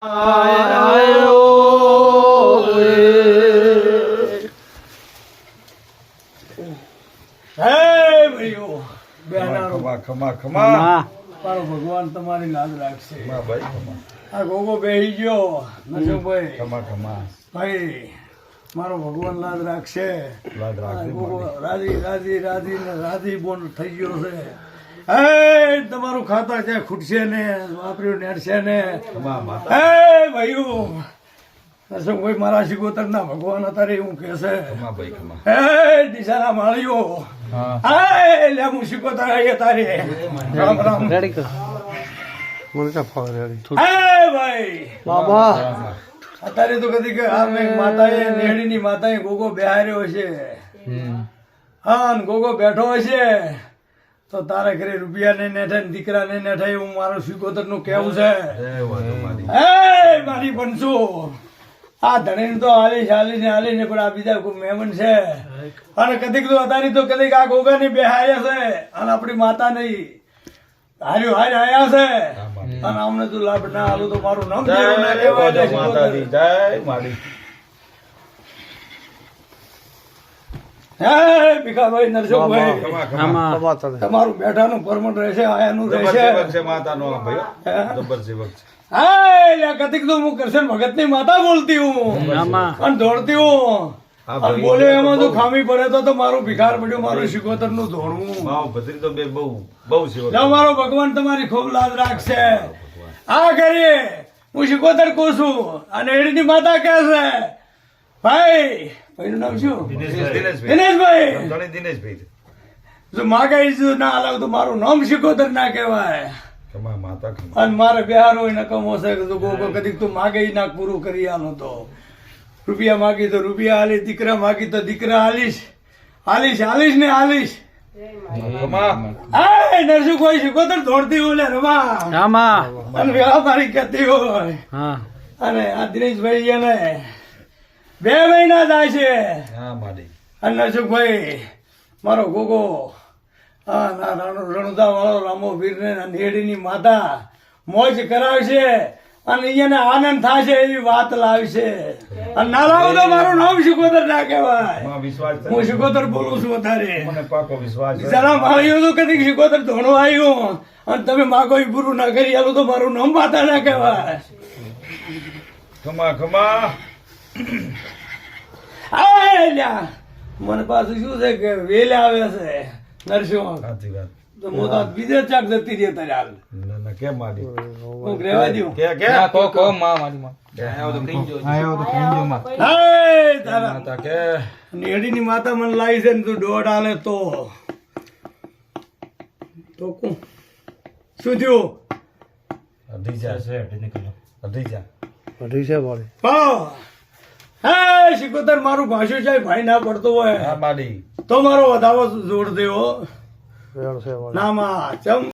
આયો રે હે ભાઈઓ બેનારો ખમા ખમા મારો ભગવાન તમારી લાજ રાખશે ભાઈ ખમા આ ગોગો બેહી ગયો નસુભાઈ ખમા ખમા ભાઈ મારો ભગવાન લાજ રાખશે લાજ રાખજે ગોગો મારી. રાજી રાજી રાજી ને રાજી બોન થઈ ગયો છે હે તમારું ખાતા ક્યાં ખૂટશે ને વાપર્યું નેડશે ને ખમા માતા હે ભાઈઓ નરસિંહભાઈ મારા શિકોતરના ભગવાન અત્યારે એવું કે છે ખમા ભાઈ ખમા હે દિશાના માળીઓ હા હે લે હું શિકોતર આવીએ તારે રામ રામ રેડી કર મને કા ફાવ રેડી હે ભાઈ બાબા અત્યારે તો કદી કે આ મેં માતાએ નેહડીની માતાએ ગોગો બેહાર્યો છે હા ને ગોગો બેઠો હશે તો તારા ઘરે રૂપિયા ને નેઠે ને દીકરા ને નેઠે એવું મારું શિકોતર નું કેવું છે જય વાતો મારી હે મારી બનશો આ ધણી તો હાલીને પણ આ બીજા કોઈ મહેમાન છે અને કદીક તો અત્યારે તો કદીક આ ગોગાની બેહાયા છે અને આપણી માતા નહીં હાર્યું આયા છે અને અમને તું લાભ ના હાલું તો મારું નામ દેવું ના જય કહેવાય વાતો માતાજી જય મારી હે ભીખાભાઈ નરસિંહભાઈ ખમા ખમા બાબા તને તમારું બેઠાનું પરમટ રહેશે આયાનું જબર રહેશે સેવક છે માતાનો આ ભાઈઓ હે? જબર સેવક છે હા કદીક તો હું કરશન ભગત ની માતા બોલતી હું અને દોડતી હું હા અને ભાઈ. બોલે એમાં જો ખામી પડે તો મારું ભિખાર પડ્યું મારું શિકોતર નું ધોળવું માવ ભત્રી તો બે બહુ બહુ સેવક લો મારો ભગવાન તમારી ખૂબ લાજ રાખશે આ કરીએ હું શિકોતર કહું છું અને એડીની માતા કહે છે ભાઈ ભાઈનું નામ શું દિનેશભાઈ દિનેશભાઈ ધણી દિનેશભાઈ જો માગાઈ ના હલાવ તો મારું નામ શિકોતર ના કહેવાય ખમા માતા ખમા અને મારે બિહારો નકમો છે કે તું ગોગો કદીક તું માગે ના પૂરું કરી આલો તો રૂપિયા માગી તો રૂપિયા હાલીશ દીકરા માગી તો દીકરા હાલીશ ને હાલીશ ખમા એ નરસિંહભાઈ શિકોતર દોડતી હોય લે રમા રામા અને વેળા મારી કહેતી હોય હા અને આ દિનેશભાઈ એને 2 મહિના થાય છે હા મારી અને નરસિંહભાઈ મારો ગોગો હા ના રણુદા વાળો રામો વીર ને નેડીની માતા મોજ કરાવશે અને અહીંયા આનંદ થશે એવી વાત લાવશે અને ના લાવો તો મારું નામ શિકોતર ના કહેવાય ખમા વિશ્વાસ છે હું શિકોતર બોલું છું અત્યારે મને પાકો વિશ્વાસ છે જરા માળીઓ તો કદી શિકોતર ધોણો આવ્યું અને તમે માગો ઈ પૂરું ના કરી આલું તો મારું નામ માતા ના કહેવાય ખમા ખમા આ લ્યા મને પાછું શું છે કે વેલે આવે છે નરસિંહ સાચી વાત તો હું તો બીજે ચાક જતી રહી તારે હાલ ના ના કેમ મારી હું રહેવા દઉં કે કે હાય તારા માતા કે નેડીની માતા મને લાવી છે ને તું દોઢ હાલે તો કોણ શું થયું અઢી જા અઢી જા અઢી છે બોલે હા હે શિકોતર મારું ભાષું છે ભાઈ ના પડતો હોય હા મારી તો મારો વધાવો જોડ દેવો રેડ છે બોલે ના માં ચમ